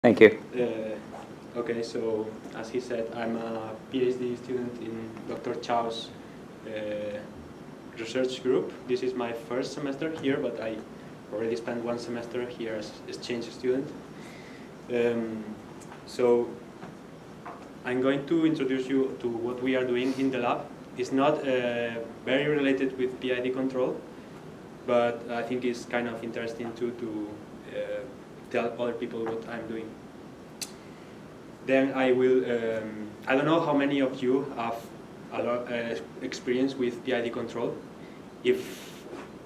Thank you. Okay, so as he said, I'm a PhD student in Dr. Chao's research group. This is my first semester here, but I already spent one semester here as exchange student. So I'm going to introduce you to what we are doing in the lab. It's not very related with PID control, but I think it's kind of interesting too to tell other people what I'm doing. Then I will, I don't know how many of you have a lot experience with PID control. If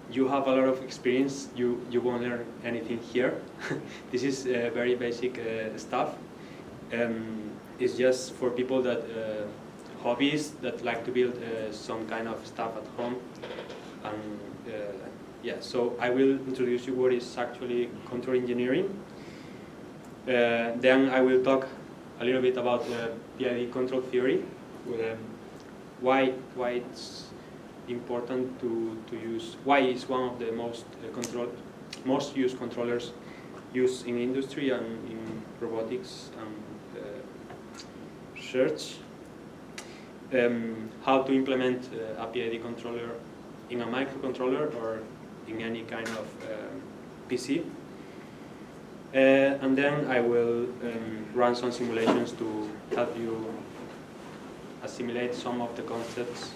you have a lot of experience, you won't learn anything here. This is very basic stuff. It's just for people that, hobbies that like to build some kind of stuff at home. And yeah, so I will introduce you what is actually control engineering. Then I will talk a little bit about PID control theory, why it's important to use, why it's one of the most used controllers used in industry and in robotics and research. How to implement a PID controller in a microcontroller or in any kind of PC. And then I will run some simulations to help you assimilate some of the concepts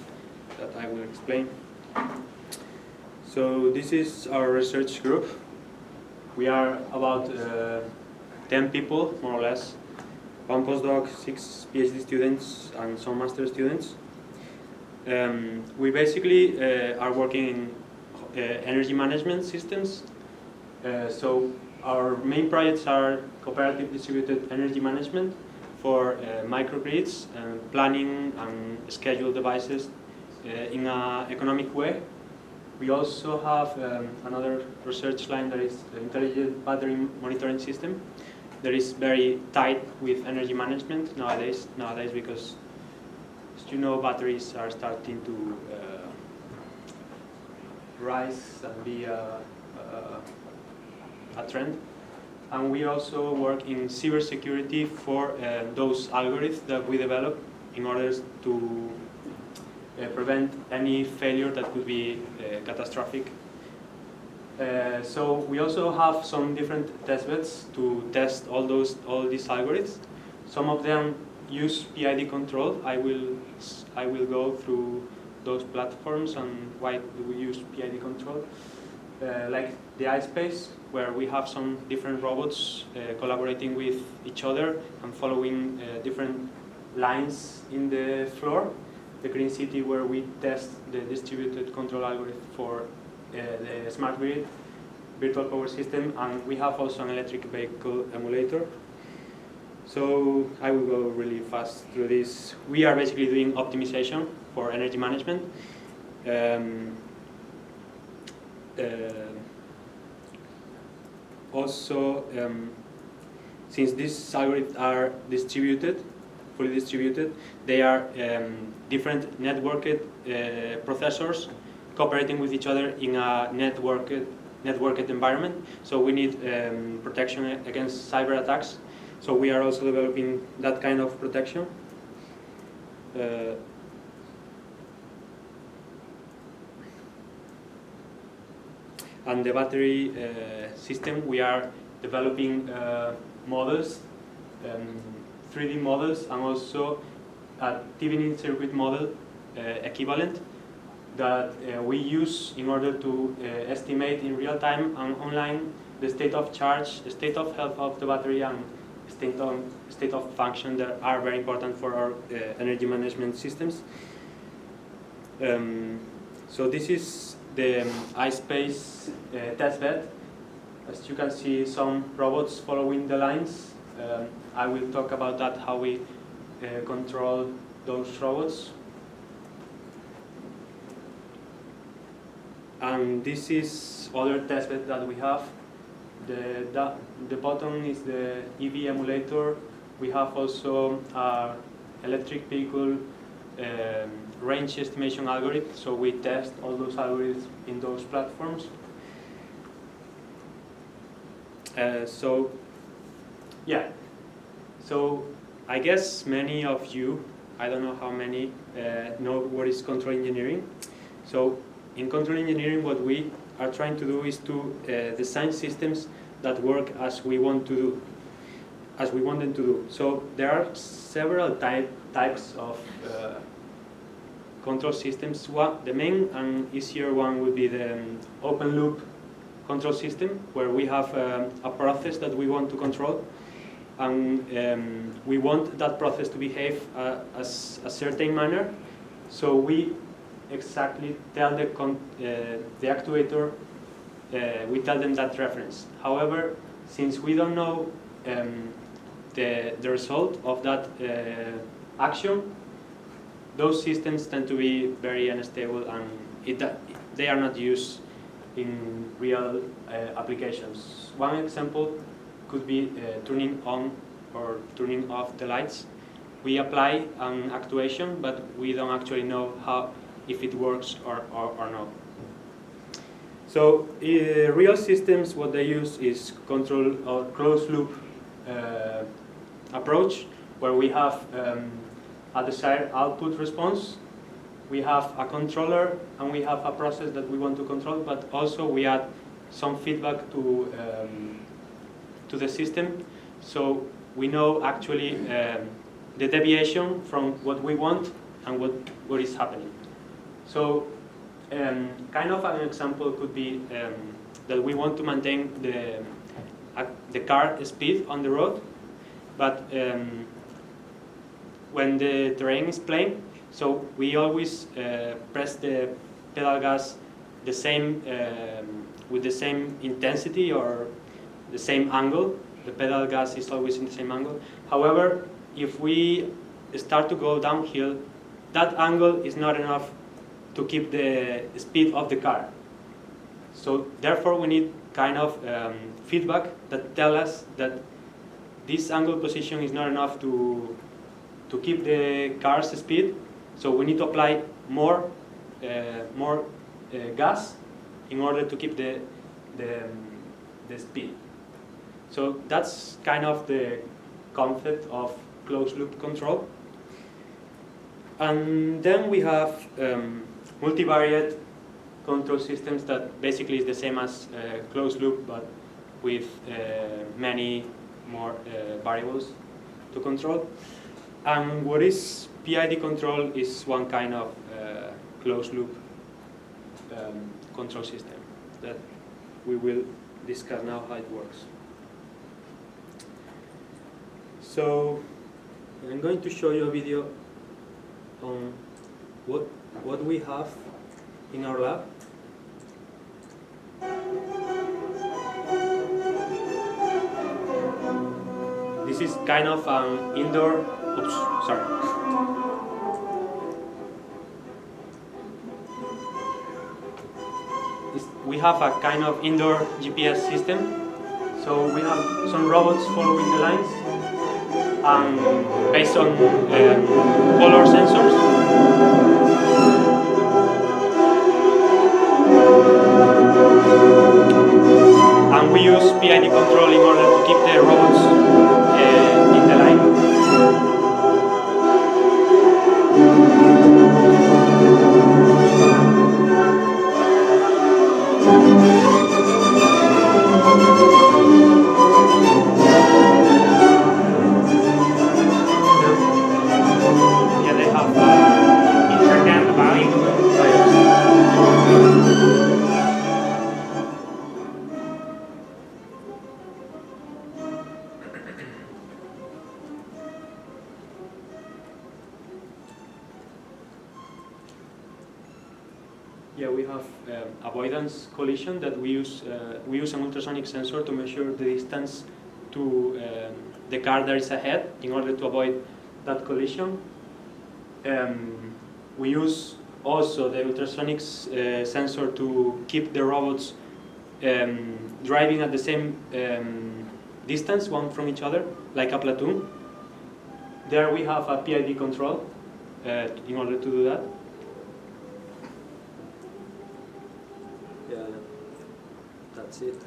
that I will explain. So this is our research group. We are about 10 people, more or less. 1 postdoc, 6 PhD students, and some master students. We basically are working in energy management systems. So our main projects are cooperative distributed energy management for microgrids and planning and schedule devices in an economic way. We also have another research line that is the intelligent battery monitoring system that is very tight with energy management nowadays because, as you know, batteries are starting to rise and be a trend. And we also work in cybersecurity for those algorithms that we develop in order to prevent any failure that could be catastrophic. So we also have some different testbeds to test all these algorithms. Some of them use PID control. I will go through those platforms and why do we use PID control. Like the iSpace, where we have some different robots collaborating with each other and following different lines in the floor. The Green City, where we test the distributed control algorithm for the smart grid, virtual power system, and we have also an electric vehicle emulator. So I will go really fast through this. We are basically doing optimization for energy management. Also, since these algorithms are fully distributed, they are different networked processors cooperating with each other in a networked environment. So we need protection against cyber attacks. So we are also developing that kind of protection. And the battery system, we are developing models, 3D models, and also a Thevenin circuit model equivalent that we use in order to estimate in real time and online the state of charge, the state of health of the battery, and state of function that are very important for our energy management systems. So this is the iSpace testbed. As you can see, some robots following the lines. I will talk about that, how we control those robots. And this is other testbed that we have. The bottom is the EV emulator. We have also electric vehicle range estimation algorithm, so we test all those algorithms in those platforms. So Yeah. So I guess many of you, I don't know how many, know what is control engineering. So in control engineering, what we are trying to do is to design systems that work as we want to do, as we want them to do. So there are several types of control systems. The main and easier one would be the open loop control system, where we have a process that we want to control, and we want that process to behave as a certain manner. So we exactly tell the actuator, we tell them that reference. However, since we don't know the result of that action, those systems tend to be very unstable, and they are not used in real applications. One example could be turning on or turning off the lights. We apply an actuation, but we don't actually know if it works or not. So real systems, what they use is control or closed loop approach, where we have a desired output response, we have a controller, and we have a process that we want to control, but also we add some feedback to the system, so we know actually the deviation from what we want and what is happening. So kind of an example could be that we want to maintain the car speed on the road, but when the terrain is plain, so we always press the pedal gas the same with the same intensity or the same angle. The pedal gas is always in the same angle. However, if we start to go downhill, that angle is not enough to keep the speed of the car. So therefore, we need kind of feedback that tell us that this angle position is not enough to keep the car's speed. So we need to apply more gas in order to keep the speed. So that's kind of the concept of closed loop control. And then we have multivariate control systems that basically is the same as closed loop, but with many more variables to control. And what is PID control is one kind of closed loop control system that we will discuss now how it works. So I'm going to show you a video on what we have in our lab. This is kind of an indoor, oops, sorry. We have a kind of indoor GPS system. So we have some robots following the lines based on color sensors. And we use PID control in order to keep the robots in the line. Yeah, they have you turn down the volume. Yeah, we have avoidance collision that we use an ultrasonic sensor to measure the distance to the car that is ahead in order to avoid that collision. We use also the ultrasonic sensor to keep the robots driving at the same distance one from each other, like a platoon. There we have a PID control in order to do that. Yeah, that's it.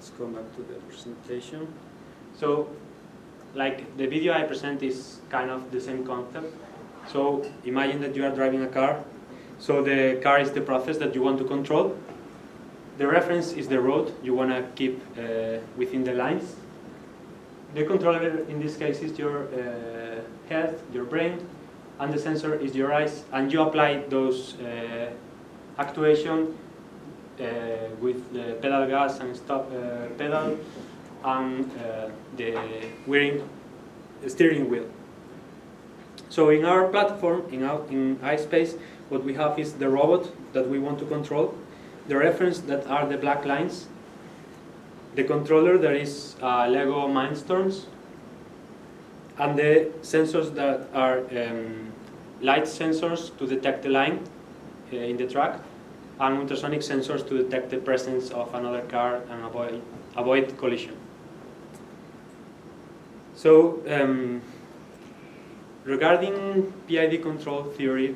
let's go back to the presentation. So, like the video I present is kind of the same concept. So imagine that you are driving a car. So the car is the process that you want to control. The reference is the road you want to keep within the lines. The controller in this case is your head, your brain, and the sensor is your eyes. And you apply those actuation with the pedal gas and stop pedal and the steering wheel. So in our platform, in iSpace, what we have is the robot that we want to control, the reference that are the black lines, the controller that is Lego Mindstorms, and the sensors that are light sensors to detect the line in the track, and ultrasonic sensors to detect the presence of another car and avoid collision. So regarding PID control theory,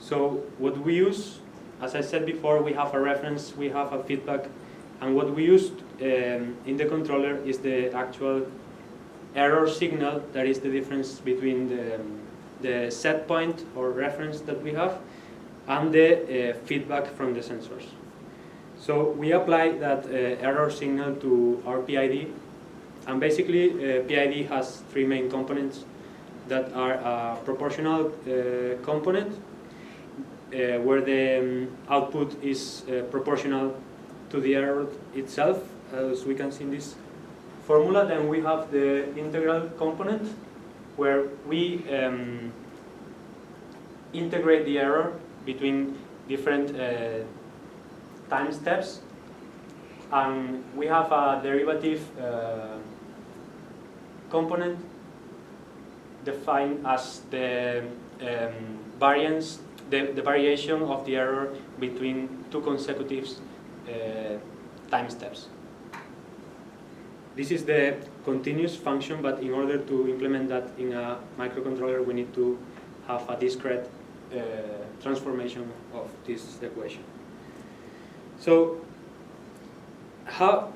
so what we use, as I said before, we have a reference, we have a feedback, and what we used in the controller is the actual error signal, that is the difference between the set point or reference that we have and the feedback from the sensors. So we apply that error signal to our PID, and basically PID has three main components that are a proportional component where the output is proportional to the error itself, as we can see in this formula. Then we have the integral component where we integrate the error between different time steps, and we have a derivative component defined as the variance, the variation of the error between two consecutive time steps. This is the continuous function, but in order to implement that in a microcontroller, we need to have a discrete transformation of this equation. So how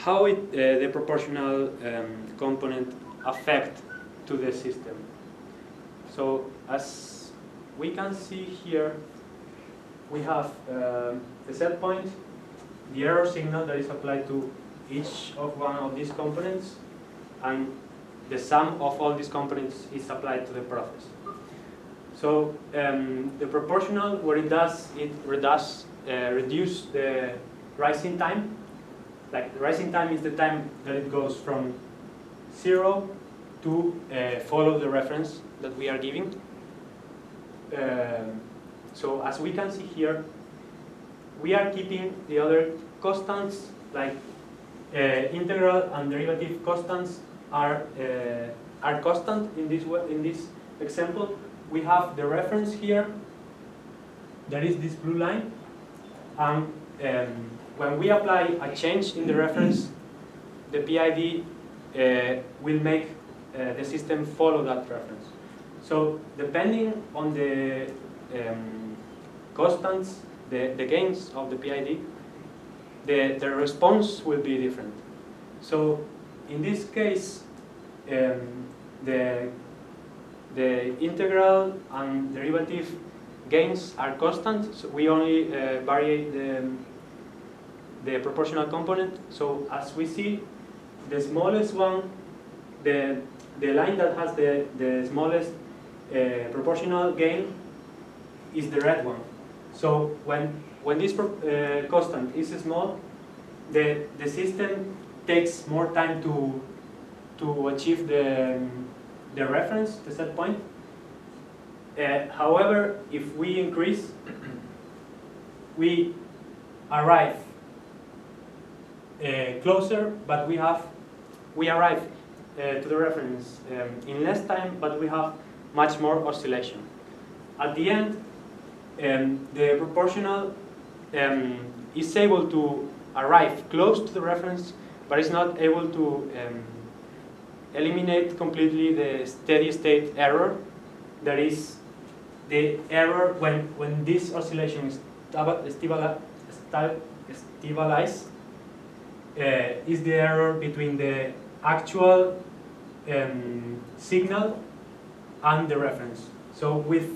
the proportional component affect to the system? So as we can see here, we have the set point, the error signal that is applied to each of one of these components, and the sum of all these components is applied to the process. So the proportional, what it does reduce the rising time. Like the rising time is the time that it goes from 0 to follow the reference that we are giving. So as we can see here, we are keeping the other constants, like integral and derivative constants are constant in this example. We have the reference here, that is this blue line, and when we apply a change in the reference, the PID will make the system follow that reference. So depending on the constants, the gains of the PID, the response will be different. So in this case, the integral and derivative gains are constant, so we only vary the proportional component. So as we see, the smallest one, the line that has the smallest proportional gain is the red one. So when this constant is small, the system takes more time to achieve the reference, the set point. However, if we increase, we arrive closer, but we arrive to the reference in less time, but we have much more oscillation. At the end, the proportional is able to arrive close to the reference, but is not able to eliminate completely the steady state error. That is the error when this oscillation is stabilized, is the error between the actual signal and the reference. So with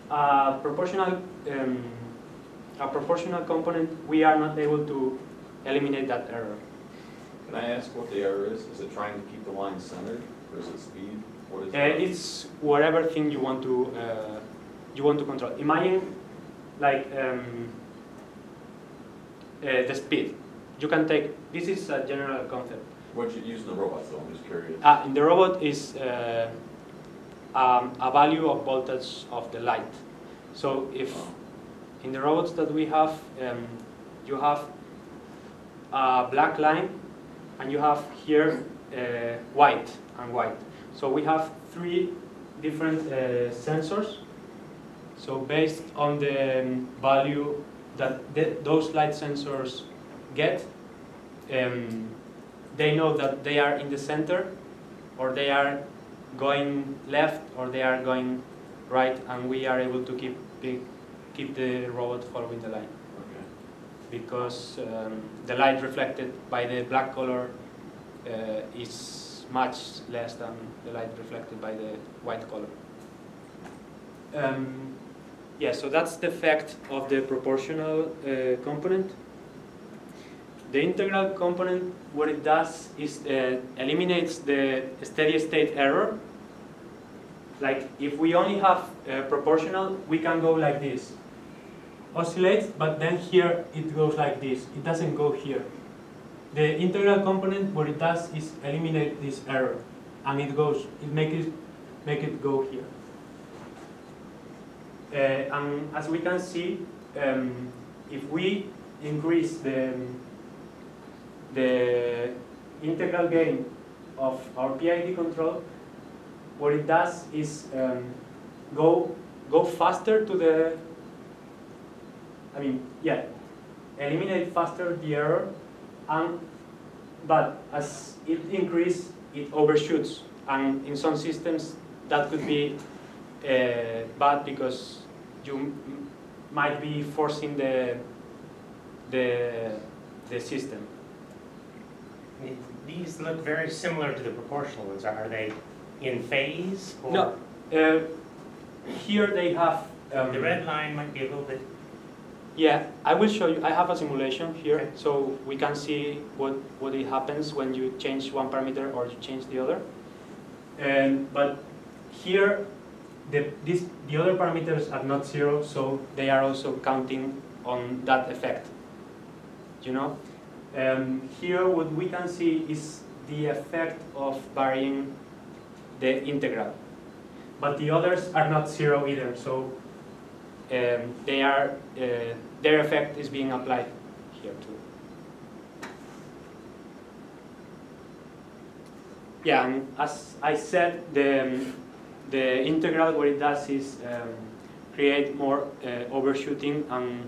a proportional component, we are not able to eliminate that error. Can I ask what the error is? Is it trying to keep the line centered, or is it speed? What is it? It's whatever thing you want to control. Imagine like the speed. You can take. This is a general concept. What you use in the robot, though? I'm just curious. In the robot is a value of voltage of the light. So if in the robots that we have, you have a black line, and you have here white and white. So we have 3 different sensors. So based on the value that those light sensors get, they know that they are in the center, or they are going left, or they are going right, and we are able to keep the robot following the line. Okay. Because the light reflected by the black color is much less than the light reflected by the white color. Yeah, so that's the effect of the proportional component. The integral component, what it does is eliminates the steady state error. Like if we only have proportional, we can go like this. Oscillates, but then here it goes like this. It doesn't go here. The integral component, what it does is eliminate this error, and it make it go here. And as we can see, if we increase the integral gain of our PID control, what it does is go faster to the. Eliminate faster the error, but as it increases, it overshoots, and in some systems that could be bad because you might be forcing the system. These look very similar to the proportional ones. Are they in phase? Or No. Here they have. the red line might be a little bit. Yeah, I will show you. I have a simulation here, okay, so we can see what it happens when you change one parameter or you change the other. But here, the other parameters are not 0, so they are also counting on that effect. You know, here what we can see is the effect of varying the integral, but the others are not 0 either. So. Their effect is being applied here too. Yeah, and as I said, the integral, what it does is create more overshooting, and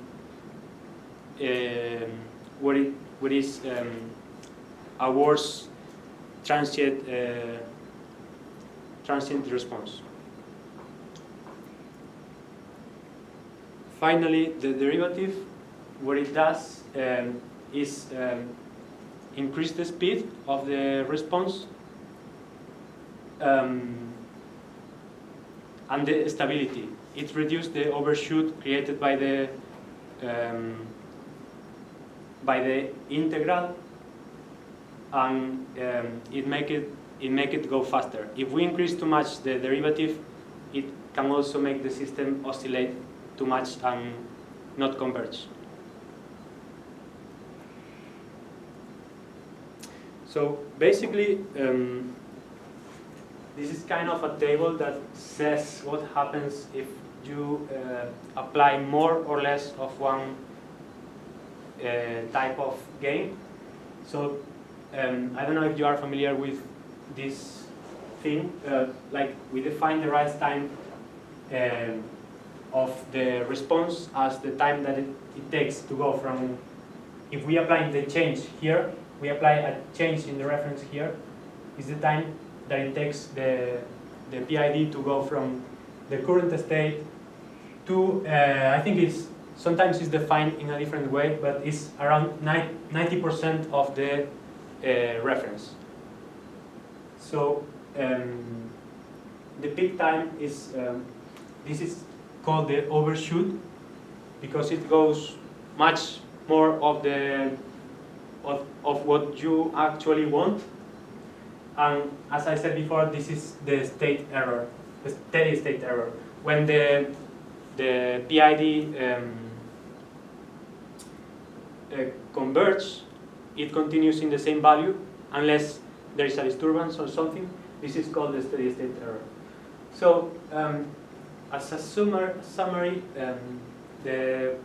what is a worse transient response. Finally, the derivative, what it does is increase the speed of the response and the stability. It reduces the overshoot created by the integral, and it make it go faster. If we increase too much the derivative, it can also make the system oscillate too much and not converge. So basically, this is kind of a table that says what happens if you apply more or less of one type of gain. So I don't know if you are familiar with this thing. Like we define the rise time of the response as the time that it takes to go from, if we apply the change here, we apply a change in the reference here, is the time that it takes the PID to go from the current state to, I think it's Sometimes it's defined in a different way, but it's around 90% of the reference. So the peak time is, this is called the overshoot, because it goes much more of what you actually want. And as I said before, this is the state error, the steady state error. When the PID converges, it continues in the same value unless there is a disturbance or something. This is called the steady state error. So as a summary, the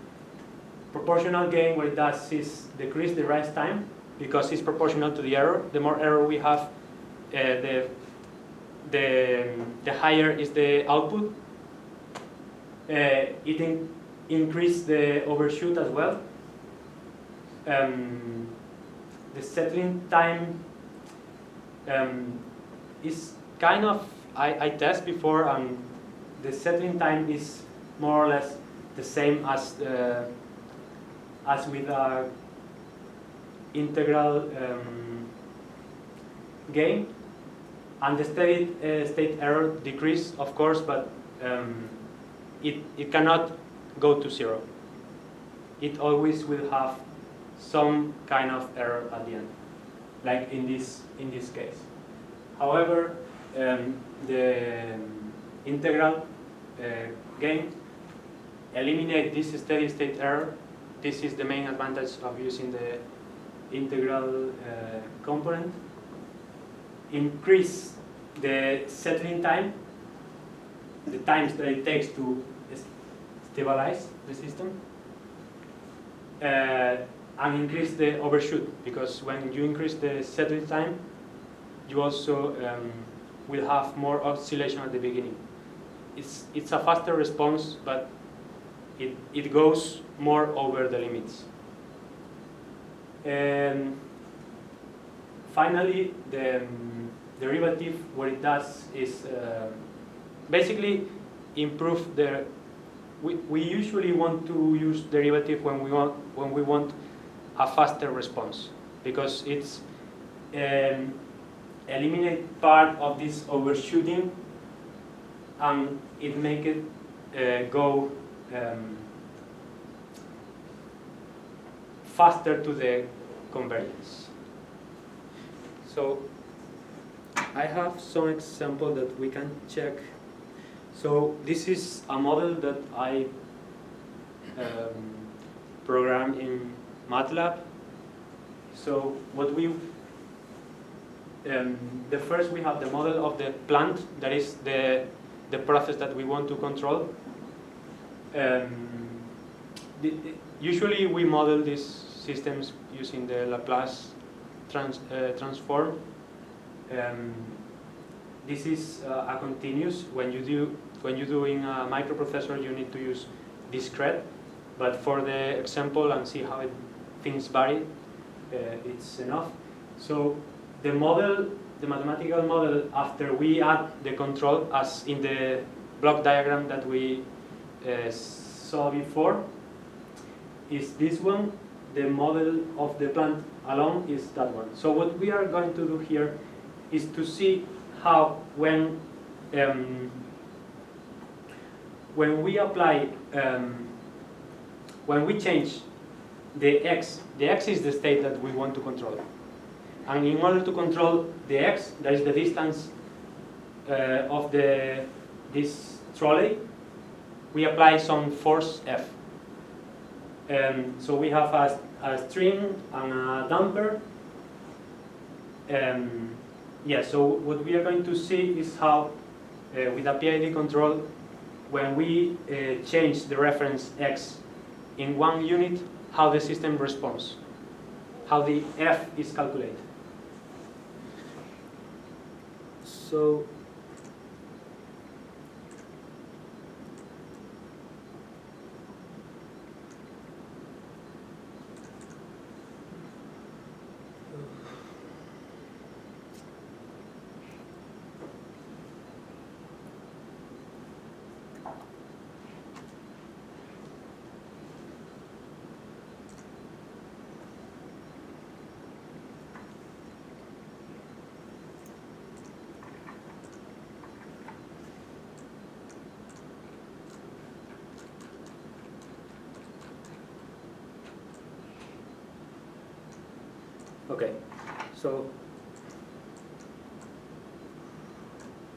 proportional gain, what it does is decrease the rise time because it's proportional to the error. The more error we have, the higher is the output. It increases the overshoot as well. The settling time is kind of, I test before, and the settling time is more or less the same as with integral gain, and the steady state error decrease, of course, but it cannot go to zero. It always will have some kind of error at the end, like in this case. However, the integral gain eliminate this steady state error. This is the main advantage of using the integral component. Increase the settling time, the times that it takes to stabilize the system, and increase the overshoot, because when you increase the settling time, you also will have more oscillation at the beginning. It's a faster response, but it goes more over the limits. And finally, the derivative, what it does is basically improve the. We usually want to use derivative when we want a faster response, because it's eliminate part of this overshooting, and it make it go faster to the convergence. So I have some example that we can check. So this is a model that I programmed in MATLAB. So what we the first we have the model of the plant, that is the process that we want to control. Usually we model these systems using the Laplace transform. This is a continuous. When you do in a microprocessor, you need to use discrete. But for the example and see how things vary, it's enough. So the model, the mathematical model, after we add the control, as in the block diagram that we saw before, is this one. The model of the plant alone is that one. So what we are going to do here is to see how when we apply, when we change the x is the state that we want to control. And in order to control the x, that is the distance of this trolley, we apply some force F. So we have a string and a damper. Yeah, so what we are going to see is how, with a PID control, when we change the reference x in one unit, how the system responds, how the F is calculated. So Okay, so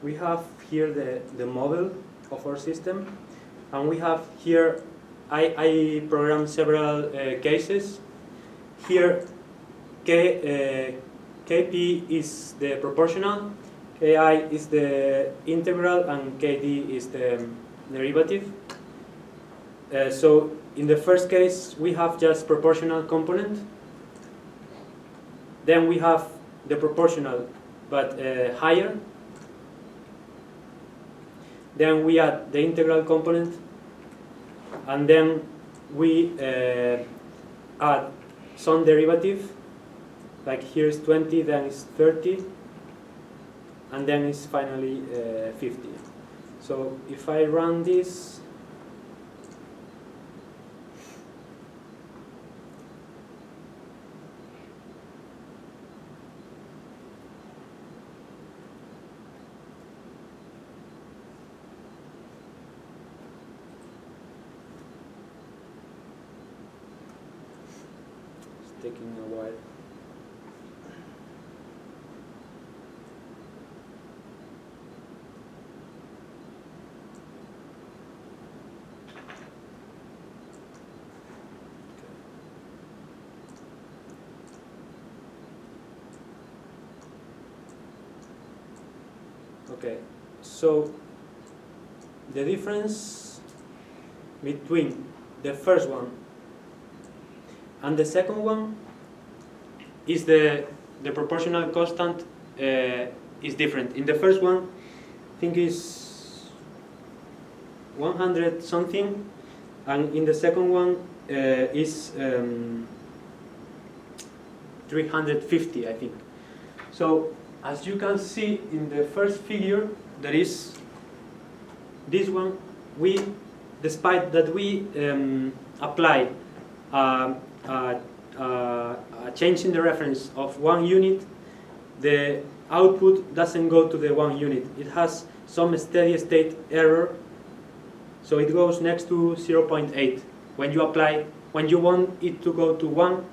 we have here the model of our system, and we have here, I programmed several cases. Here, KP is the proportional, KI is the integral, and KD is the derivative. So in the first case, we have just proportional component. Then we have the proportional, but higher. Then we add the integral component, and then we add some derivative, like here is 20, then it's 30, and then it's finally 50. So if I run this, taking a while. Okay, so the difference between the first one and the second one is the proportional constant is different. In the first one, I think is 100 something, and in the second one is 350, I think. So as you can see in the first figure, there is this one. Despite that we apply a change in the reference of 1 unit, the output doesn't go to the 1 unit. It has some steady state error, so it goes next to 0.8. When you want it to go to 1,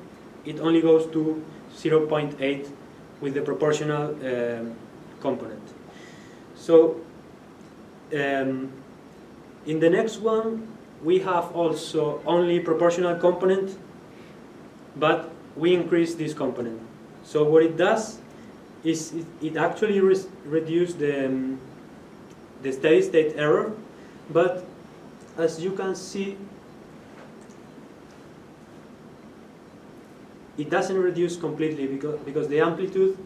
it only goes to 0.8 with the proportional component. So in the next one, we have also only proportional component, but we increase this component. So what it does is it actually reduces the steady state error, but as you can see, it doesn't reduce completely because the amplitude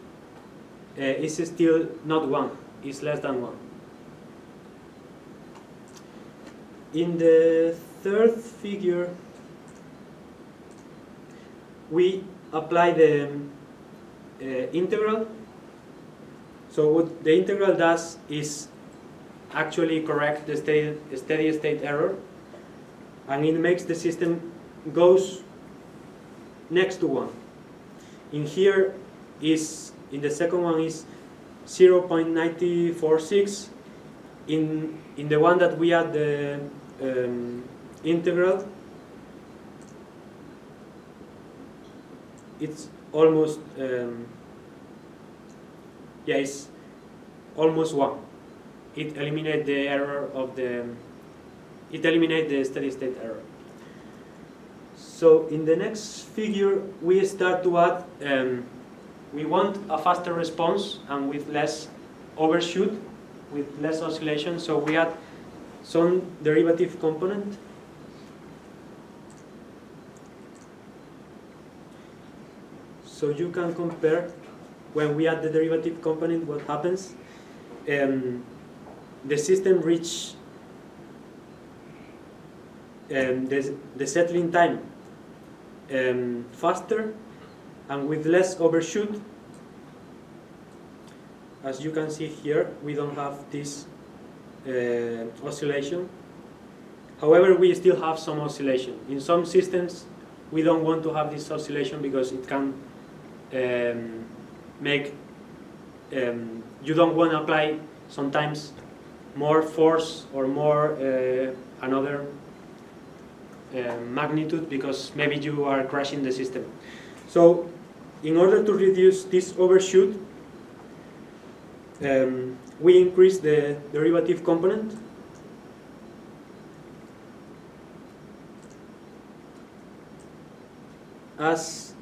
is still not 1, it's less than 1. In the third figure, we apply the integral. So what the integral does is actually correct the steady state error, and it makes the system goes next to 1. In here is, in the second one is 0.946. In the one that we add the integral, it's almost it's almost 1. It eliminates the error of it eliminates the steady state error. So in the next figure, we start to add, we want a faster response and with less overshoot, with less oscillation, so we add some derivative component. So you can compare when we add the derivative component what happens. The system reaches the settling time faster and with less overshoot. As you can see here, we don't have this oscillation. However, we still have some oscillation. In some systems, we don't want to have this oscillation because it can make, you don't want to apply sometimes more force or more another magnitude because maybe you are crashing the system. So in order to reduce this overshoot, we increase the derivative component. As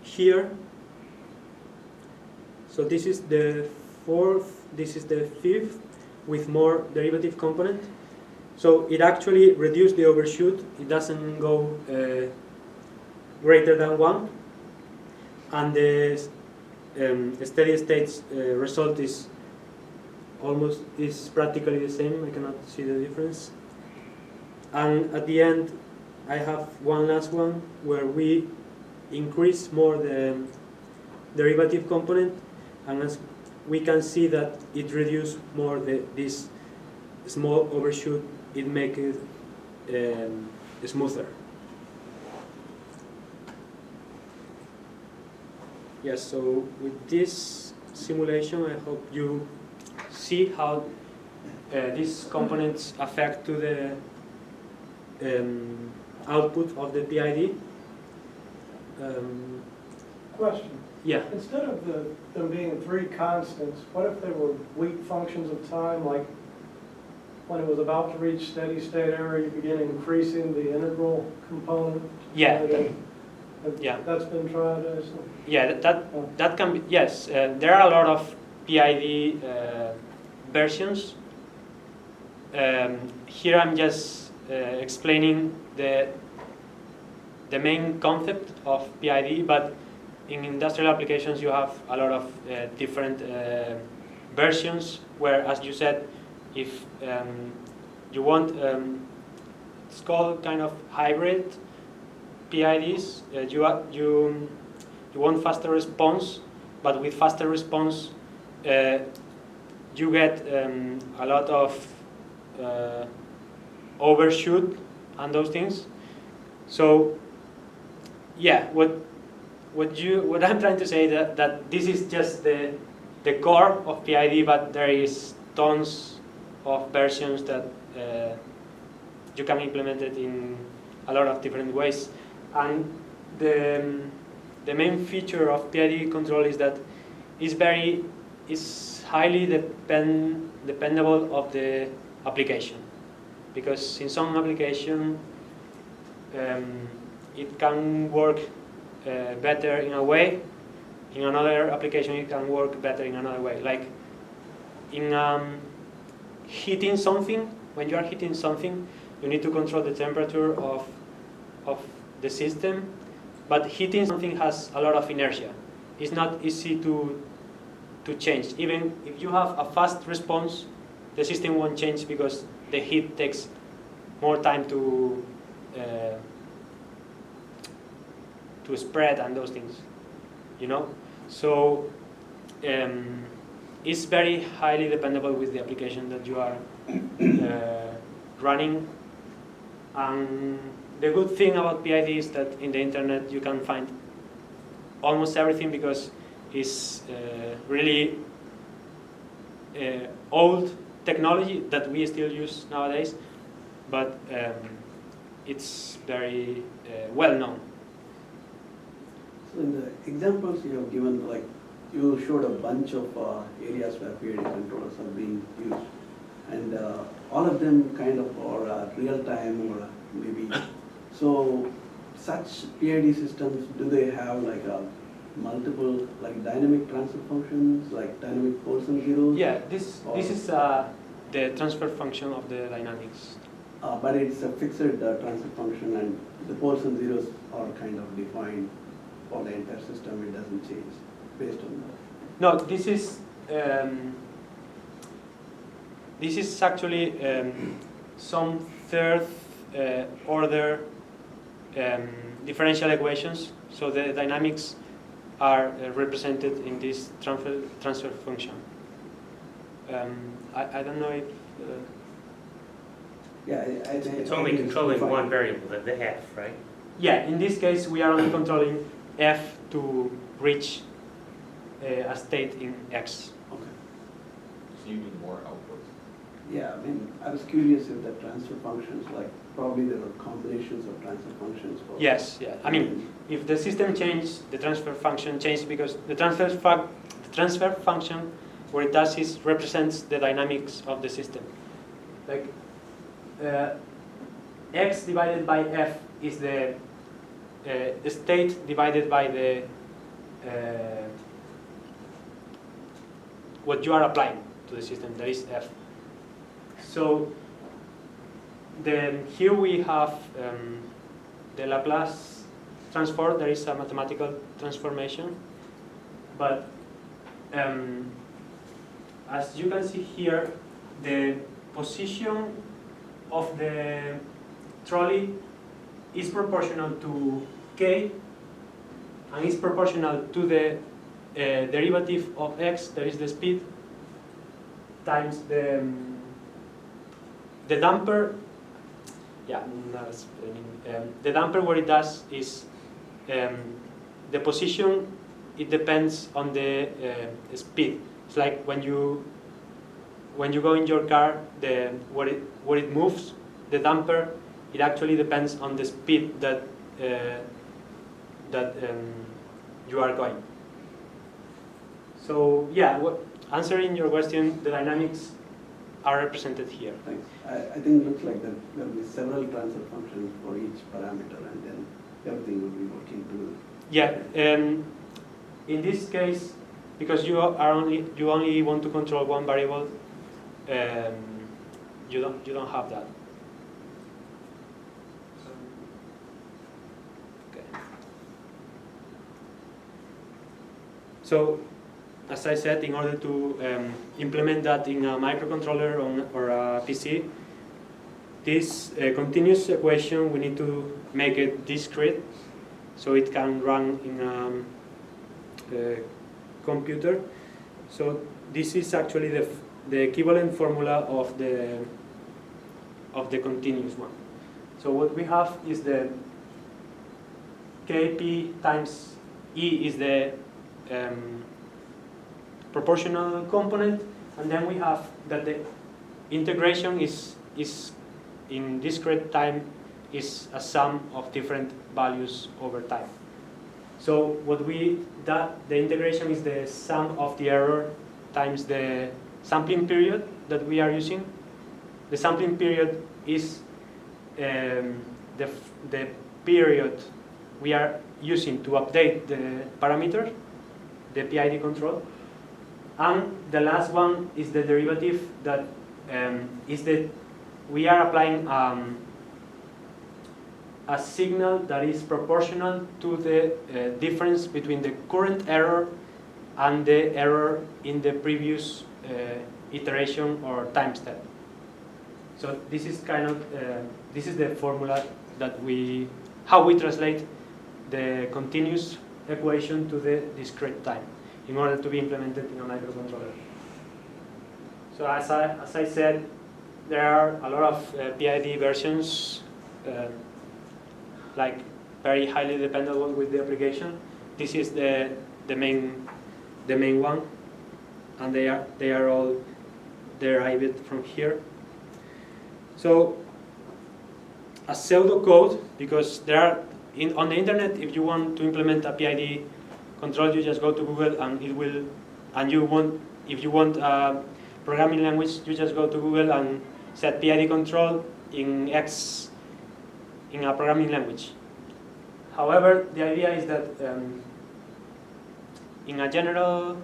here, so this is the fourth, this is the fifth, with more derivative component. So it actually reduced the overshoot. It doesn't go greater than 1, and the steady state result is practically the same. I cannot see the difference. And at the end, I have one last one where we increase more the derivative component, and as we can see that it reduces more this small overshoot. It makes it smoother. Yes, so with this simulation, I hope you see how these components affect to the output of the PID. Question. Yeah. Instead of them being 3 constants, what if they were weak functions of time, like when it was about to reach steady state error, you begin increasing the integral component? Yeah. Yeah. That's been tried, I assume? Yeah, that can be, yes. There are a lot of PID versions. Here I'm just explaining the main concept of PID, but in industrial applications you have a lot of different versions where, as you said, if you want, it's called kind of hybrid PIDs. You want faster response, but with faster response you get a lot of overshoot and those things. So yeah, what I'm trying to say that this is just the core of PID, but there is tons of versions that you can implement it in a lot of different ways. And the main feature of PID control is that it's highly dependable of the application, because in some application it can work better in a way, in another application it can work better in another way. Like in heating something, when you are heating something, you need to control the temperature of the system, but heating something has a lot of inertia. It's not easy to change. Even if you have a fast response, the system won't change because the heat takes more time to spread and those things, you know. So it's very highly dependable with the application that you are running. And the good thing about PID is that in the internet you can find almost everything, because it's really old technology that we still use nowadays, but it's very well known. So in the examples you have given, like you showed a bunch of areas where PID controllers are being used, and all of them kind of are real time or maybe. So such PID systems, do they have like a multiple like dynamic transfer functions, like dynamic poles and zeros? Yeah, this is the transfer function of the dynamics. But it's a fixed transfer function, and the poles and zeros are kind of defined for the entire system. It doesn't change based on that. No, this is actually some third order differential equations. So the dynamics are represented in this transfer function. I don't know if. Yeah, It's only controlling one variable, the f, right? Yeah, in this case we are only controlling f to reach a state in x. Okay. So you need more outputs. Yeah, I mean, I was curious if the transfer functions, like, probably there are combinations of transfer functions for. Yes, yeah. I mean, if the system changed, the transfer function changed because the transfer function, what it does is represents the dynamics of the system. Like x divided by f is the state divided by the what you are applying to the system. That is f. So then here we have the Laplace transform. There is a mathematical transformation, but as you can see here, the position of the trolley is proportional to k and is proportional to the derivative of x, that is the speed, times the damper. Yeah, that's, the damper, what it does is the position, it depends on the speed. It's like when you go in your car, what it moves, the damper, it actually depends on the speed that you are going. So yeah, answering your question, the dynamics are represented here. Thanks. I think it looks like there will be several transfer functions for each parameter, and then everything will be working together. Yeah, in this case, because you only want to control one variable, you don't have that. Okay. So, as I said, in order to implement that in a microcontroller or a PC, this continuous equation, we need to make it discrete so it can run in a computer. So this is actually the equivalent formula of the continuous one. So what we have is the Kp times E is the proportional component, and then we have that the integration is in discrete time is a sum of different values over time. So the integration is the sum of the error times the sampling period that we are using. The sampling period is the period we are using to update the parameter, the PID control. And the last one is the derivative that we are applying a signal that is proportional to the difference between the current error and the error in the previous iteration or time step. So this is this is the formula that how we translate the continuous equation to the discrete time in order to be implemented in a microcontroller. So as I said, there are a lot of PID versions, like very highly dependable with the application. This is the main one, and they are all derived from here. So a pseudocode, because there are on the internet, if you want to implement a PID control, you just go to Google and it will, and if you want a programming language, you just go to Google and set PID control in X in a programming language. However, the idea is that in a general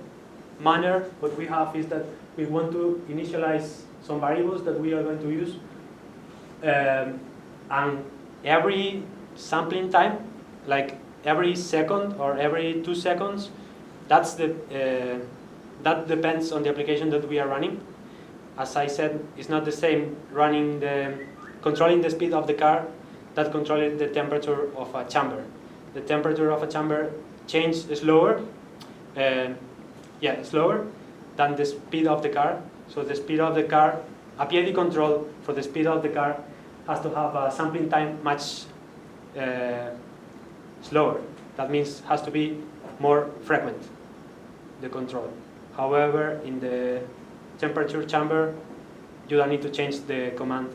manner, what we have is that we want to initialize some variables that we are going to use, and every sampling time, like every second or every 2 seconds, that depends on the application that we are running. As I said, it's not the same controlling the speed of the car that controlling the temperature of a chamber. The temperature of a chamber changes slower, slower than the speed of the car. So the speed of the car, a PID control for the speed of the car has to have a sampling time much slower. That means has to be more frequent, the control. However, in the temperature chamber, you don't need to change the command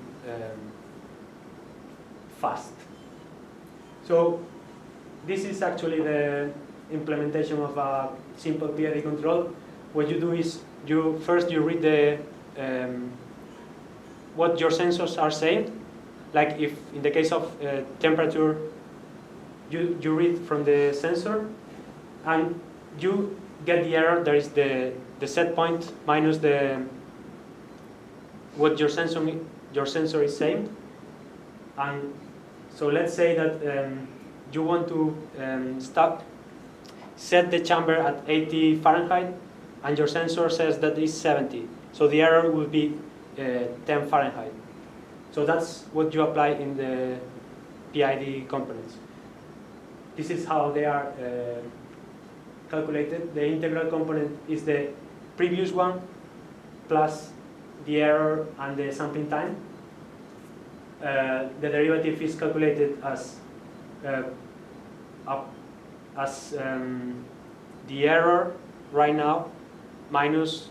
fast. So this is actually the implementation of a simple PID control. What you do is first you read the what your sensors are saying. Like if in the case of temperature, you read from the sensor, and you get the error. There is the set point minus what your sensor is saying. And so let's say that you want to set the chamber at 80 Fahrenheit, and your sensor says that it's 70. So the error will be 10 Fahrenheit. So that's what you apply in the PID components. This is how they are calculated. The integral component is the previous one plus the error and the sampling time. The derivative is calculated as the error right now minus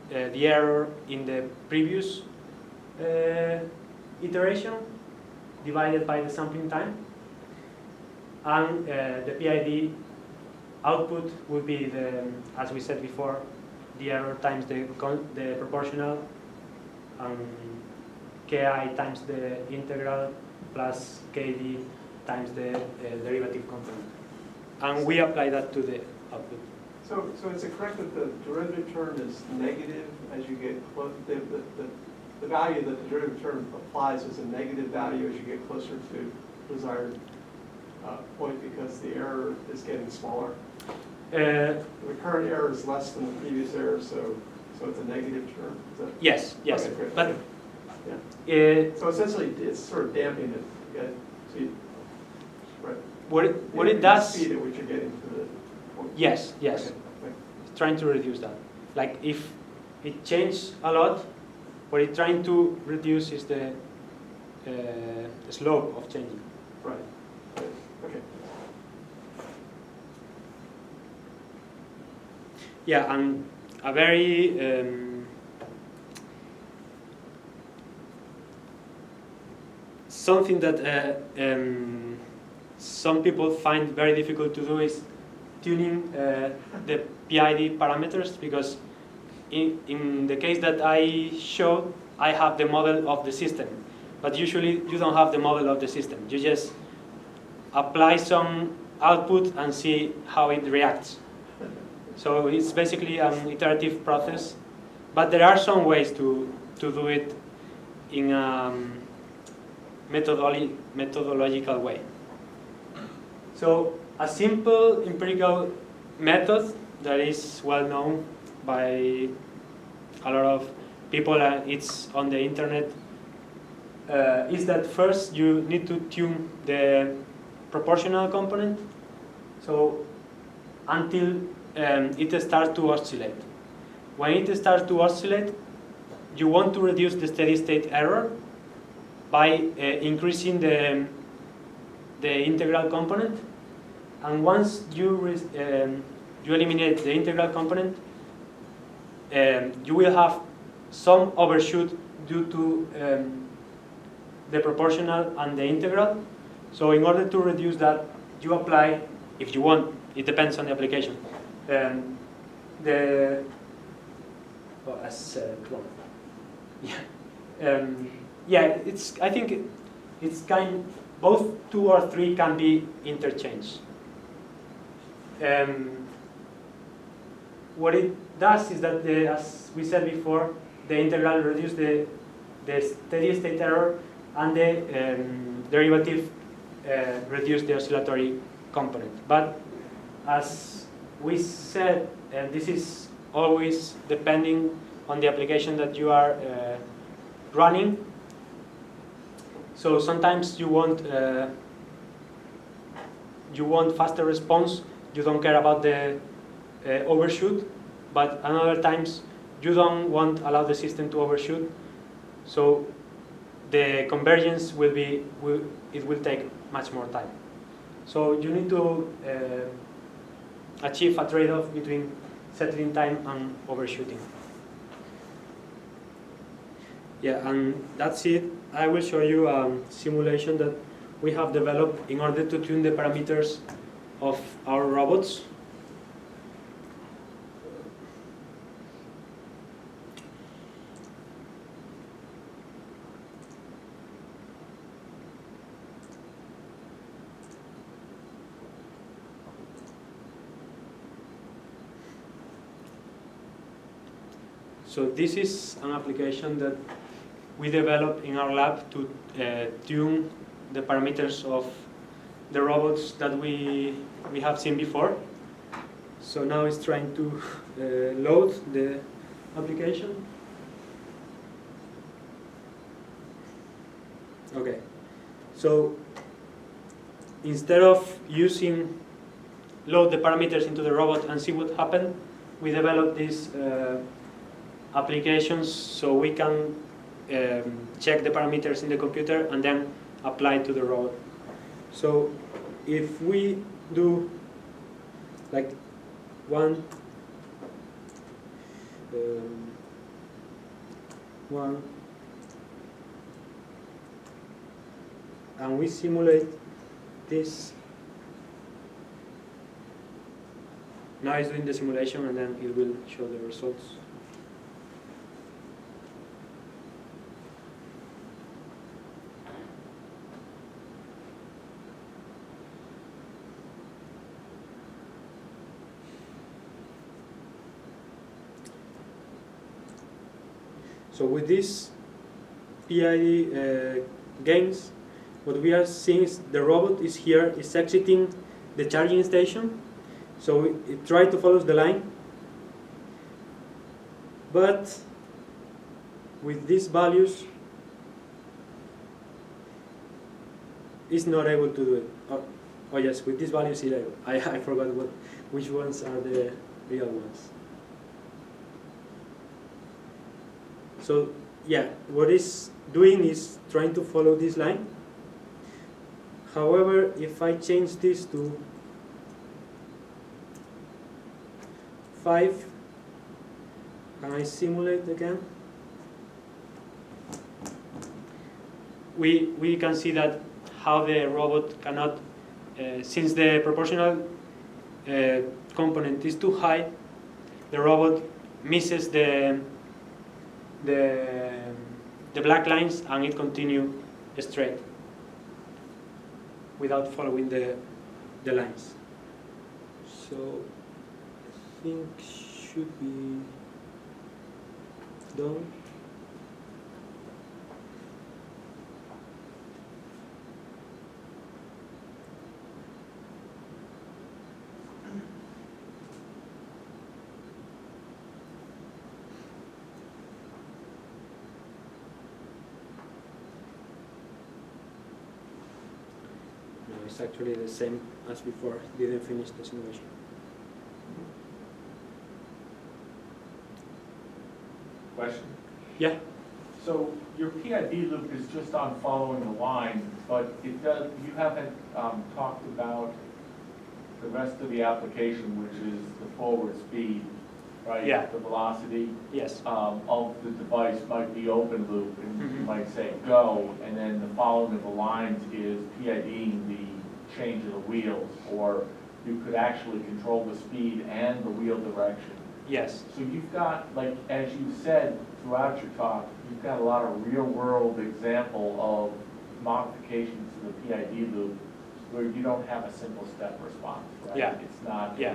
the error in the previous iteration divided by the sampling time, and the PID output will be as we said before, the error times the proportional, and Ki times the integral plus Kd times the derivative component, and we apply that to the output. So is it correct that the derivative term is negative as you get close? The value that the derivative term applies is a negative value as you get closer to desired point because the error is getting smaller? The current error is less than the previous error, so it's a negative term? Is that Yes, okay, great. but yeah. So essentially, it's sort of damping it. Okay? So right. What it does? The speed at which you're getting to the point. Yes. Okay. Trying to reduce that. Like if it changes a lot, what it's trying to reduce is the slope of changing. Right. Okay. Yeah, and a very something that some people find very difficult to do is tuning the PID parameters, because in the case that I showed, I have the model of the system, but usually you don't have the model of the system. You just apply some output and see how it reacts. So it's basically an iterative process, but there are some ways to do it in a methodological way. So a simple empirical method that is well known by a lot of people, it's on the internet, is that first you need to tune the proportional component, so until it starts to oscillate. When it starts to oscillate, you want to reduce the steady state error by increasing the integral component, and once you eliminate the integral component, you will have some overshoot due to the proportional and the integral. So in order to reduce that, you apply, if you want, it depends on the application, I think it's both 2 or 3 can be interchanged. What it does is that, as we said before, the integral reduces the steady state error, and the derivative reduces the oscillatory component. But as we said, this is always depending on the application that you are running. So sometimes you want faster response. You don't care about the overshoot, but another times you don't want allow the system to overshoot. So the convergence will take much more time. So you need to achieve a trade-off between settling time and overshooting. Yeah, and that's it. I will show you a simulation that we have developed in order to tune the parameters of our robots. So this is an application that we developed in our lab to tune the parameters of the robots that we have seen before. So now it's trying to load the application. Okay, so instead of using load the parameters into the robot and see what happened, we developed these applications so we can check the parameters in the computer and then apply to the robot. So if we do like one, and we simulate this. Now it's doing the simulation and then it will show the results. So with this PID gains, what we are seeing is the robot is here, is exiting the charging station. So it tries to follow the line, but with these values, it's not able to do it. Oh yes, with these values, it's able. I forgot which ones are the real ones. So yeah, what it's doing is trying to follow this line. However, if I change this to 5 and I simulate again, we can see that how the robot cannot, since the proportional component is too high, the robot misses the black lines and it continues straight without following the lines. So I think should be done. No, it's actually the same as before. Didn't finish the simulation. Question? Yeah. So your PID loop is just on following the line, but it does, you haven't talked about the rest of the application, which is the forward speed, right? Yeah. The velocity Yes. of the device might be open loop, and you Mhm. might say go, and then the following of the lines is PIDing the change of the wheels, or you could actually control the speed and the wheel direction. Yes. So you've got, like, as you said throughout your talk, you've got a lot of real-world example of modifications to the PID loop where you don't have a simple step response, right? Yeah. It's not Yeah.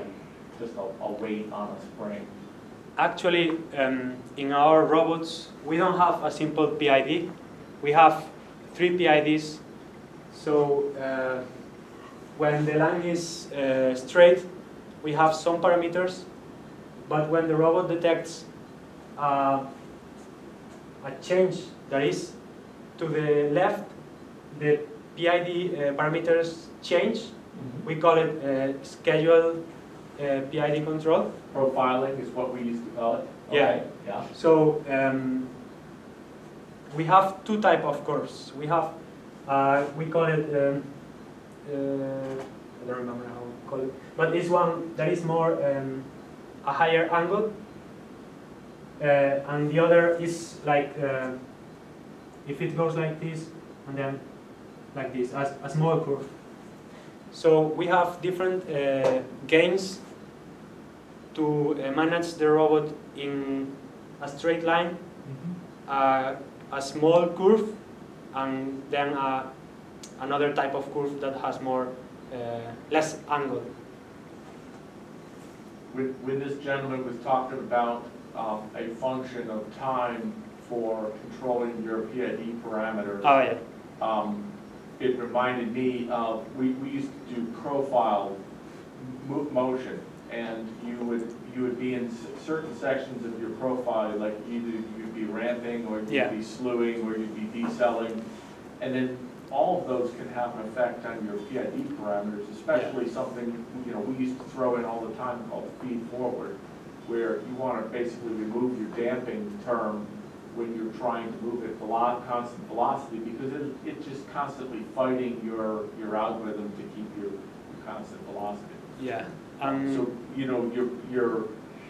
just a weight on a spring. Actually, in our robots, we don't have a simple PID. We have 3 PIDs. So when the line is straight, we have some parameters. But when the robot detects a change that is to the left, the PID parameters change. We call it scheduled PID control. Profiling is what we used to call it? Yeah. Okay, yeah. So we have 2 types of curves. We have, we call it, I don't remember how we call it, but it's one that is more a higher angle, and the other is like if it goes like this, and then like this, as a small curve. So we have different gains to manage the robot in a straight line, a small curve, and then another type of curve that has more less angle. When this gentleman was talking about a function of time for controlling your PID parameters, Oh yeah. It reminded me of, we used to do profile motion, and you would be in certain sections of your profile, like either you'd be ramping, or you'd be slewing, or you'd be decelling, and then all of those can have an effect on your PID parameters, especially something we used to throw in all the time called feed forward, where you want to basically remove your damping term when you're trying to move at constant velocity, because it's just constantly fighting your algorithm to keep your constant velocity. Yeah. So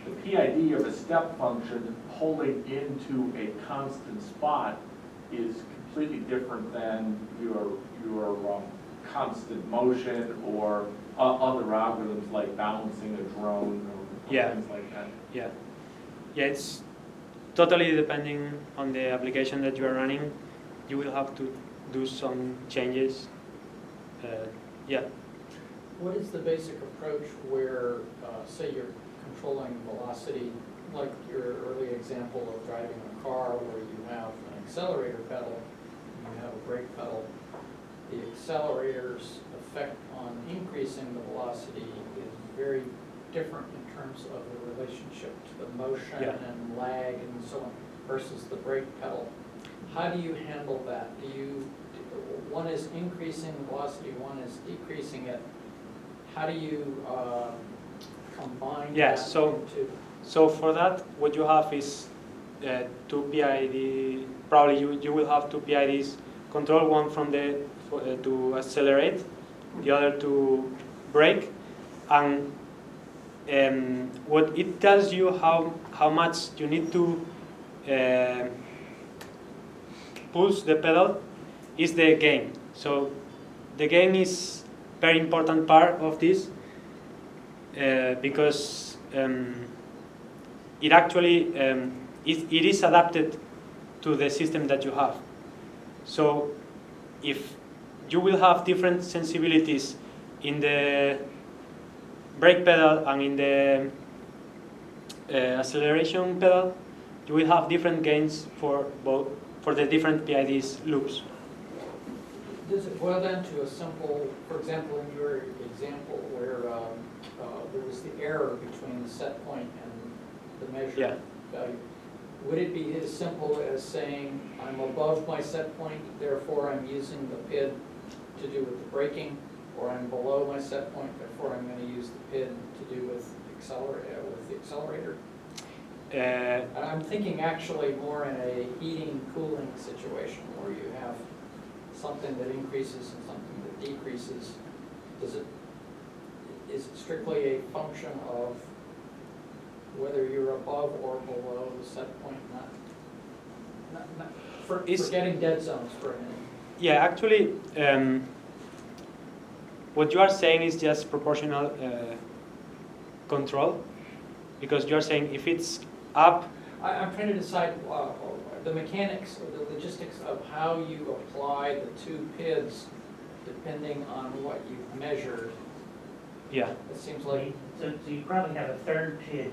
the PID of a step function holding into a constant spot is completely different than your constant motion or other algorithms like balancing a drone or things like that. Yeah. Yeah, it's totally depending on the application that you are running. You will have to do some changes. Yeah. What is the basic approach where, say you're controlling velocity, like your early example of driving a car where you have an accelerator pedal, you have a brake pedal. The accelerator's effect on increasing the velocity is very different in terms of the relationship to the motion and lag and so on versus the brake pedal. How do you handle that? One is increasing the velocity, one is decreasing it. How do you combine that into? So for that, what you have is two PID. Probably you will have two PIDs. Control, one from to accelerate, the other to brake, and what it tells you how much you need to pulse the pedal is the gain. So the gain is very important part of this because it actually it is adapted to the system that you have. So if you will have different sensibilities in the brake pedal and in the acceleration pedal, you will have different gains for the different PIDs loops. Does it boil down to a simple, for example, in your example where there was the error between the set point and the measured value? Would it be as simple as saying, I'm above my set point, therefore I'm using the PID to do with the braking, or I'm below my set point, therefore I'm going to use the PID to do with the accelerator? And I'm thinking actually more in a heating, cooling situation where you have something that increases and something that decreases. Is it strictly a function of whether you're above or below the set point, forgetting dead zones for a minute? Yeah, actually, what you are saying is just proportional control, because you are saying if it's up. I'm trying to decide the mechanics or the logistics of how you apply the two PIDs depending on what you've measured. Yeah. It seems like. So you probably have a third PID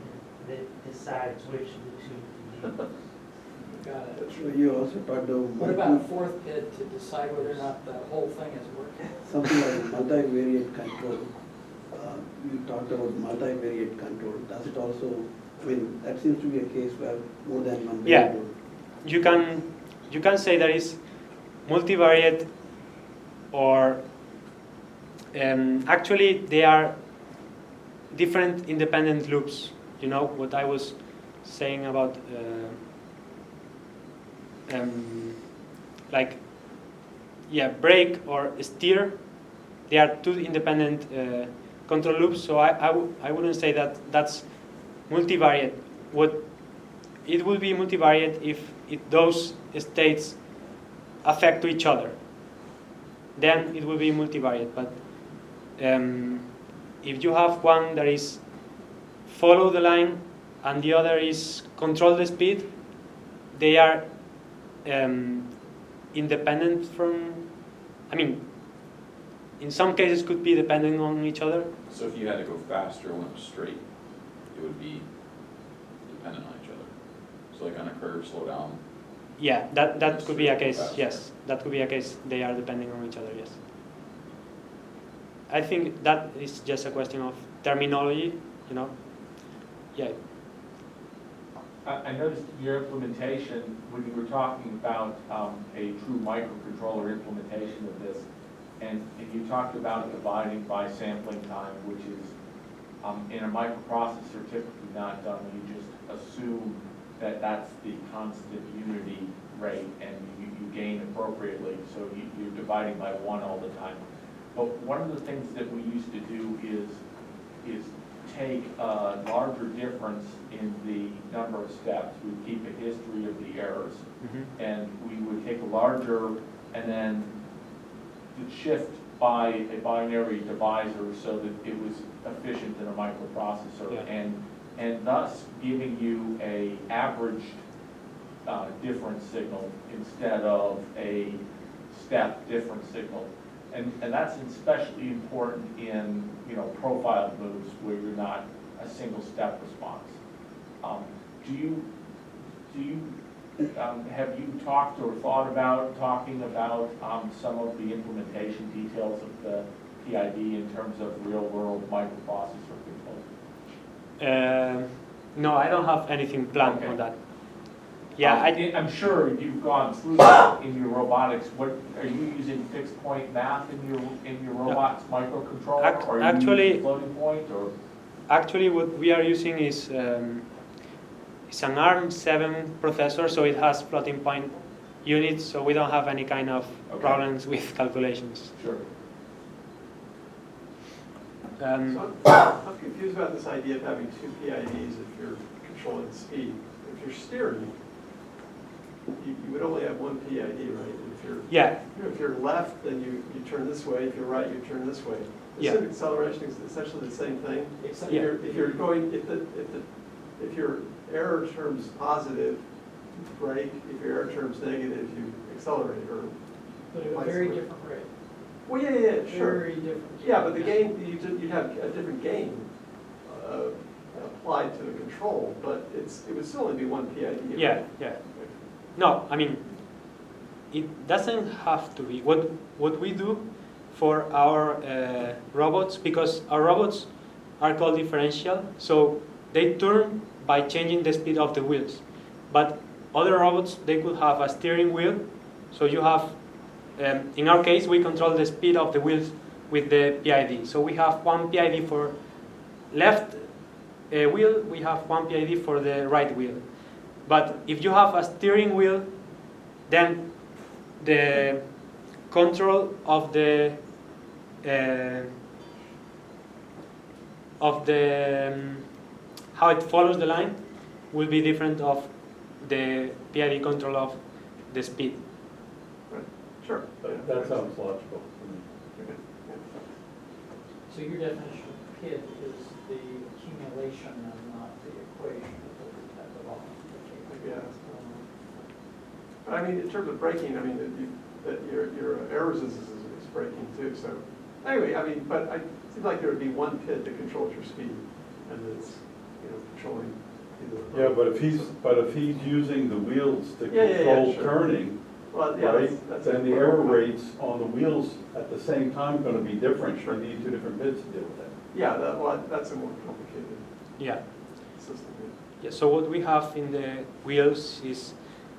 that decides which of the two to do. Got it. So you also talked about What about a fourth PID to decide whether or not the whole thing is working? something like multivariate control. You talked about multivariate control. Does it also? I mean, that seems to be a case where more than one variable. You can say that is multivariate, or actually they are different independent loops. You know what I was saying about brake or steer. They are two independent control loops. So I wouldn't say that that's multivariate. It will be multivariate if those states affect to each other, then it will be multivariate. But if you have one that is follow the line and the other is control the speed, they are independent from, I mean, in some cases could be dependent on each other. So if you had to go faster and went straight, it would be dependent on each other. So like on a curve, slow down. Yeah, that could be a case, Faster. yes. That could be a case, they are depending on each other, yes. I think that is just a question of terminology, you know? Yeah. I noticed your implementation, when you were talking about a true microcontroller implementation of this, and you talked about dividing by sampling time, which is in a microprocessor typically not done. You just assume that that's the constant unity rate and you gain appropriately, so you're dividing by 1 all the time. But one of the things that we used to do is take a larger difference in the number of steps. We'd keep a history of the errors, and we would take a larger and then shift by a binary divisor so that it was efficient in a microprocessor, Yeah. and thus giving you a averaged difference signal instead of a step difference signal. And that's especially important in, you know, profile moves where you're not a single step response. Have you talked or thought about talking about some of the implementation details of the PID in terms of real-world microprocessor control? No, I don't have anything planned Okay. on that. Yeah, I'm sure you've gone through that in your robotics. What are you using? Fixed point math in your robots microcontroller, or are you actually- using floating point, or? Actually, what we are using is it's an ARM7 processor, so it has floating point units, so we don't have any kind of Okay. problems with calculations. Sure. So I'm confused about this idea of having 2 PIDs if you're controlling the speed. If you're steering, you would only have 1 PID, right? Yeah, If you're left, then you turn this way. If you're right, you turn this way. Yeah. Assume acceleration is essentially the same thing. Except Yeah. If you're going, if your error term's positive, you brake. If your error term's negative, you accelerate. Or But at a very different rate. well, yeah, sure. Very different. Yeah, but the gain, you'd have a different gain applied to the control, but it would still only be 1 PID. right? yeah. No, I mean, it doesn't have to be. What we do for our robots, because our robots are called differential, so they turn by changing the speed of the wheels. But other robots, they could have a steering wheel, so you have, in our case, we control the speed of the wheels with the PID. So we have 1 PID for left wheel, we have 1 PID for the right wheel. But if you have a steering wheel, then the control of the how it follows the line will be different of the PID control of the speed. Right. Sure. That sounds logical. Okay. So your definition of PID is the accumulation and not the equation at the bottom. Yeah. But I mean, in terms of braking, I mean, that your error resistance is braking too. So anyway, I mean, but it seems like there would be 1 PID that controls your speed, and it's, you know, controlling either. Yeah, but if he's using the wheels to Yeah, control sure. turning, Well, yeah, right, that's then the a- error rates on the wheels at the same time going to be different. You need 2 different bits to deal with that. Yeah, that's a more complicated Yeah. system. Yeah. So what we have in the wheels is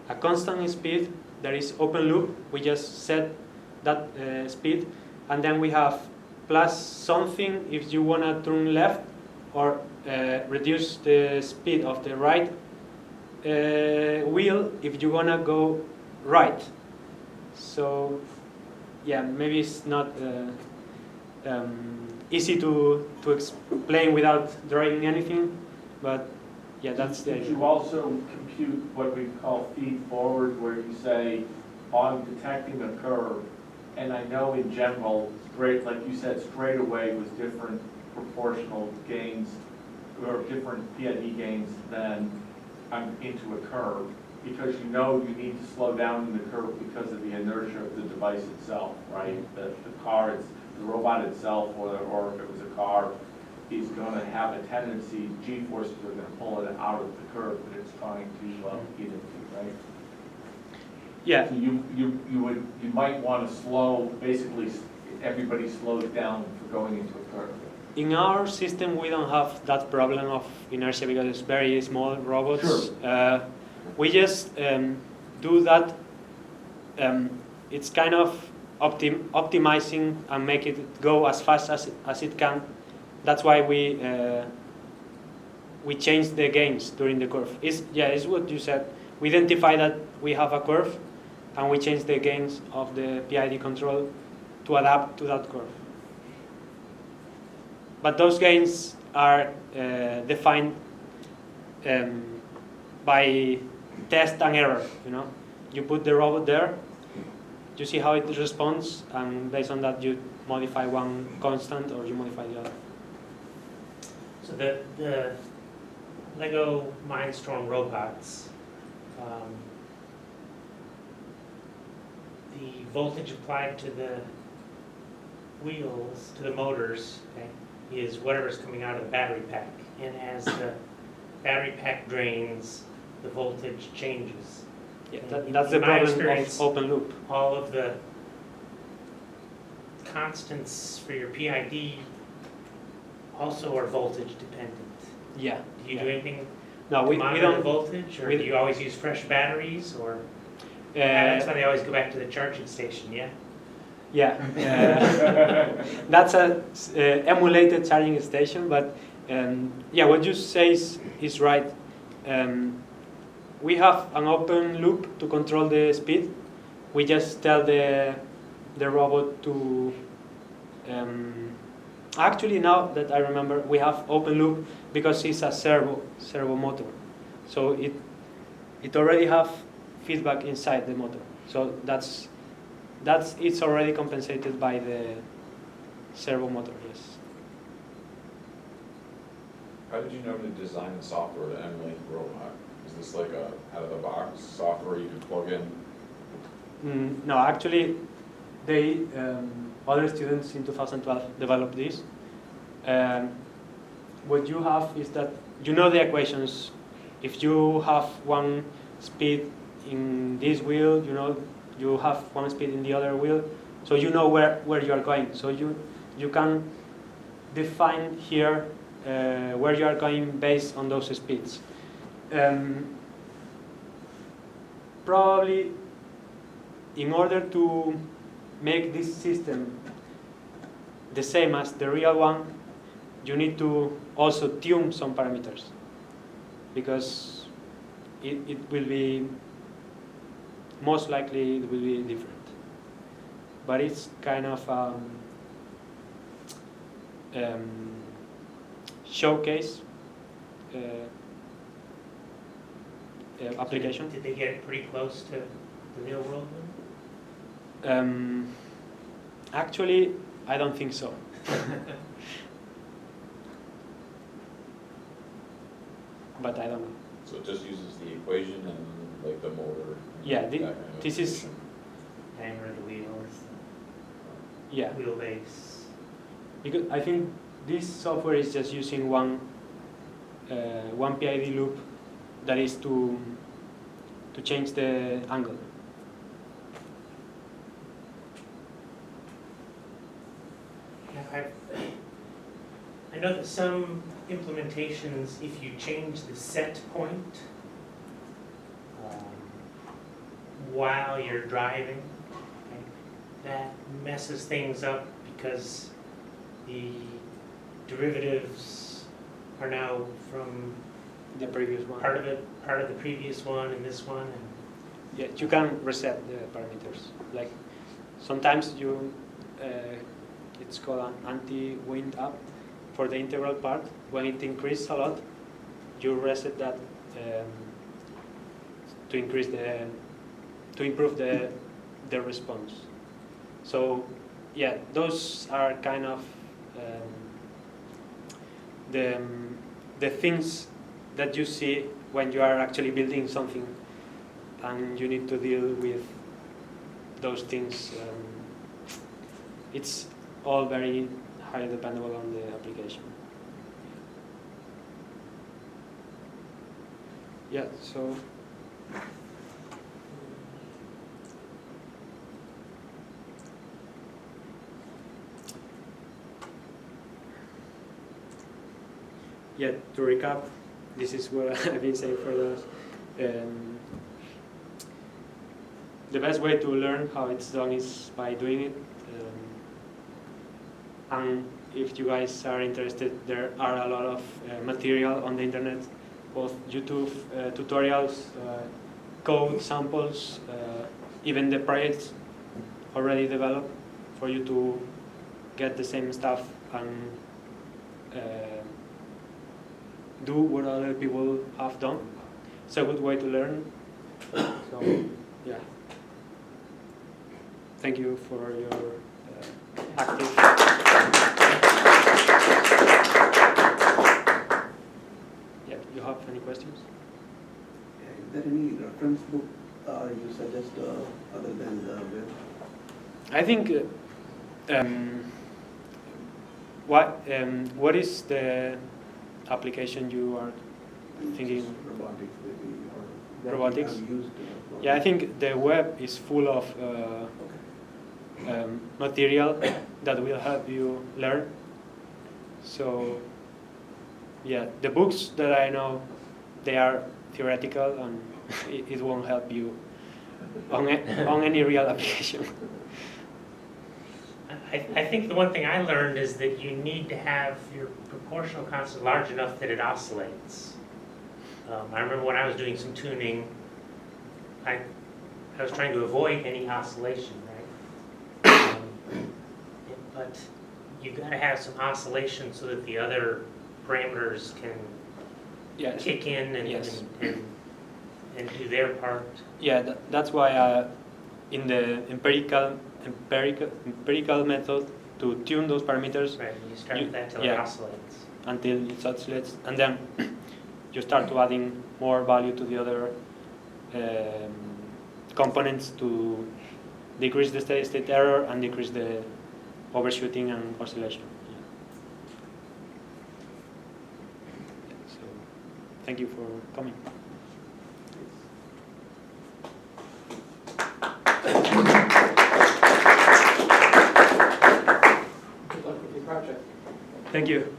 a constant speed that is open loop. We just set that speed, and then we have plus something if you want to turn left or reduce the speed of the right wheel if you want to go right. So yeah, maybe it's not easy to explain without drawing anything, but yeah, that's the Did idea. you also compute what we call feed forward, where you say, on detecting a curve, and I know in general, straight, like you said, straightaway was different proportional gains, or different PID gains than into a curve, because you know you need to slow down in the curve because of the inertia of the device itself, right? The car, the robot itself, or if it was a car, is going to have a tendency, G-forces are going to pull it out of the curve that it's trying to get into, right? Yeah. So you might want to slow, basically, everybody slows down for going into a curve. In our system, we don't have that problem of inertia because it's very small robots. Sure. We just do that. It's kind of optimizing and make it go as fast as it can. That's why we change the gains during the curve. It's what you said. We identify that we have a curve, and we change the gains of the PID control to adapt to that curve. But those gains are defined by test and error. You know, you put the robot there, you see how it responds, and based on that, you modify one constant or you modify the other. So the Lego Mindstorm robots, the voltage applied to the wheels, to the motors, okay, is whatever's coming out of the battery pack. And as the battery pack drains, the voltage changes. Yeah, And that's the in my problem experience, of open loop. all of the constants for your PID also are voltage dependent. Yeah. Do you do anything No, to we monitor the don't. voltage, or we do you always use fresh batteries, or? Uh, That's why they always go back to the charging station, yeah? Yeah, that's a emulated charging station, but yeah, what you say is right. We have an open loop to control the speed. We just tell the robot to. Actually, now that I remember, we have open loop because it's a servo motor, so it already have feedback inside the motor. So that's it's already compensated by the servo motor. Yes. How did you know to design the software to emulate the robot? Is this like a out-of-the-box software you can plug in? No, actually, they other students in 2012 developed this. What you have is that you know the equations. If you have one speed in this wheel, you know you have one speed in the other wheel, so you know where you are going. So you can define here where you are going based on those speeds. Probably, in order to make this system the same as the real one, you need to also tune some parameters, because it will be, most likely it will be different. But it's kind of showcase application. Did they get pretty close to the real world one? Actually, I don't think so. But I don't know. So it just uses the equation and like the motor? Yeah, that kind of this is, information. Hammer of the wheels, yeah. wheelbase. Because I think this software is just using one PID loop that is to change the angle. Yeah, I know that some implementations, if you change the set point while you're driving, okay, that messes things up because the derivatives are now from The previous one. part of the previous one and this one, and Yeah, you can reset the parameters. Like sometimes you, it's called an anti-wind up for the integral part. When it increases a lot, you reset that to improve the the response. So yeah, those are kind of the things that you see when you are actually building something, and you need to deal with those things. It's all very highly dependable on the application. Yeah, so yeah, to recap, this is what I've been saying for those. The best way to learn how it's done is by doing it. And if you guys are interested, there are a lot of material on the internet, both YouTube tutorials, code samples, even the projects already developed for you to get the same stuff and do what other people have done. It's a good way to learn. So, yeah. Thank you for your active. Yeah, you have any questions? Is there any reference book you suggest other than the web? I think what is the application you are thinking? Robotics maybe, or that Robotics? you have used, Yeah, I think the web is full of material that will help you learn. So yeah, the books that I know, they are theoretical, and it won't help you on any real application. I think the one thing I learned is that you need to have your proportional constant large enough that it oscillates. I remember when I was doing some tuning, I was trying to avoid any oscillation, right? But you've got to have some oscillation so that the other parameters can kick in and do their part. Yeah, that's why in the empirical method, to tune those parameters, Right, you start with that till it oscillates. Until it oscillates, and then you start to adding more value to the other components to decrease the steady state error and decrease the overshooting and oscillation. So, thank you for coming. Good luck with your project. Thank you.